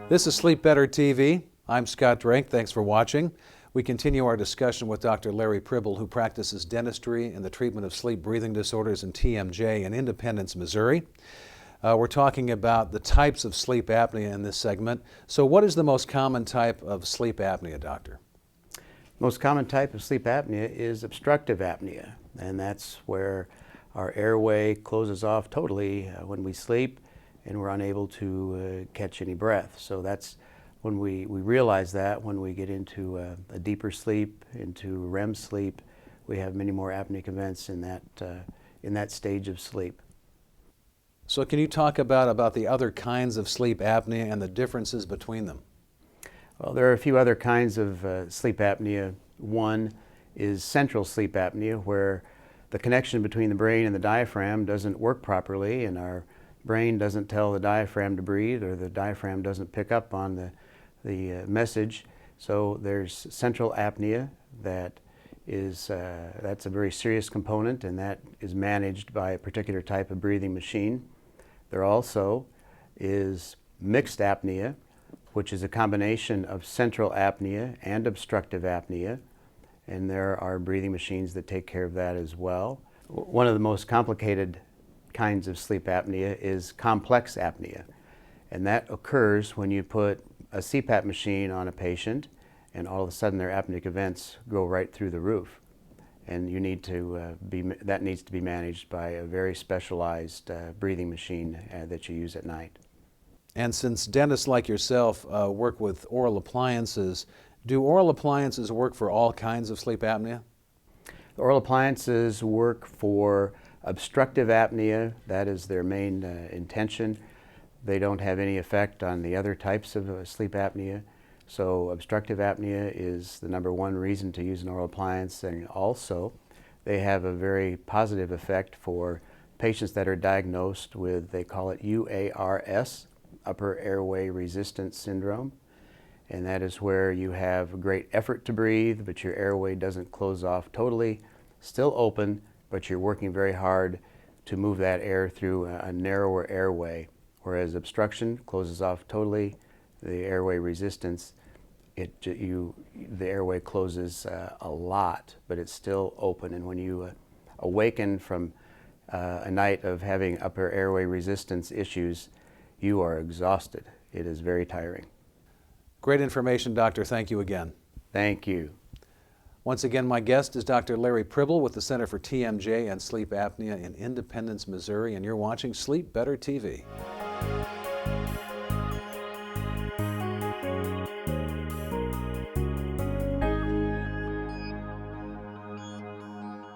This is Sleep Better TV. I'm Scott Drake. Thanks for watching. We continue our discussion with Dr. Larry Pribyl, who practices dentistry and the treatment of sleep breathing disorders in TMJ in Independence, Missouri. We're talking about the types of sleep apnea in this segment. So what is the most common type of sleep apnea, doctor? Most common type of sleep apnea is obstructive apnea, and that's where our airway closes off totally when we sleep and we're unable to catch any breath. So that's when we realize that when we get into a deeper sleep, into REM sleep, we have many more apneic events in that stage of sleep. So can you talk about the other kinds of sleep apnea and the differences between them? Well, there are a few other kinds of sleep apnea. One is central sleep apnea, where the connection between the brain and the diaphragm doesn't work properly, and our brain doesn't tell the diaphragm to breathe, or the diaphragm doesn't pick up on the message. So there's central apnea that's a very serious component, and that is managed by a particular type of breathing machine. There also is mixed apnea, which is a combination of central apnea and obstructive apnea, and there are breathing machines that take care of that as well. One of the most complicated kinds of sleep apnea is complex apnea, and that occurs when you put a CPAP machine on a patient and all of a sudden their apneic events go right through the roof, and you need to that needs to be managed by a very specialized breathing machine that you use at night. And since dentists like yourself work with oral appliances, do oral appliances work for all kinds of sleep apnea? The oral appliances work for obstructive apnea. That is their main intention. They don't have any effect on the other types of sleep apnea. So obstructive apnea is the number one reason to use an oral appliance, and also they have a very positive effect for patients that are diagnosed with, they call it UARS, upper airway resistance syndrome, and that is where you have great effort to breathe, but your airway doesn't close off totally, still open, but you're working very hard to move that air through a narrower airway, whereas obstruction closes off totally, the airway resistance, the airway closes a lot, but it's still open, and when you awaken from a night of having upper airway resistance issues, you are exhausted. It is very tiring. Great information, doctor. Thank you again. Thank you. Once again, my guest is Dr. Larry Pribyl with the Center for TMJ and Sleep Apnea in Independence, Missouri, and you're watching Sleep Better TV.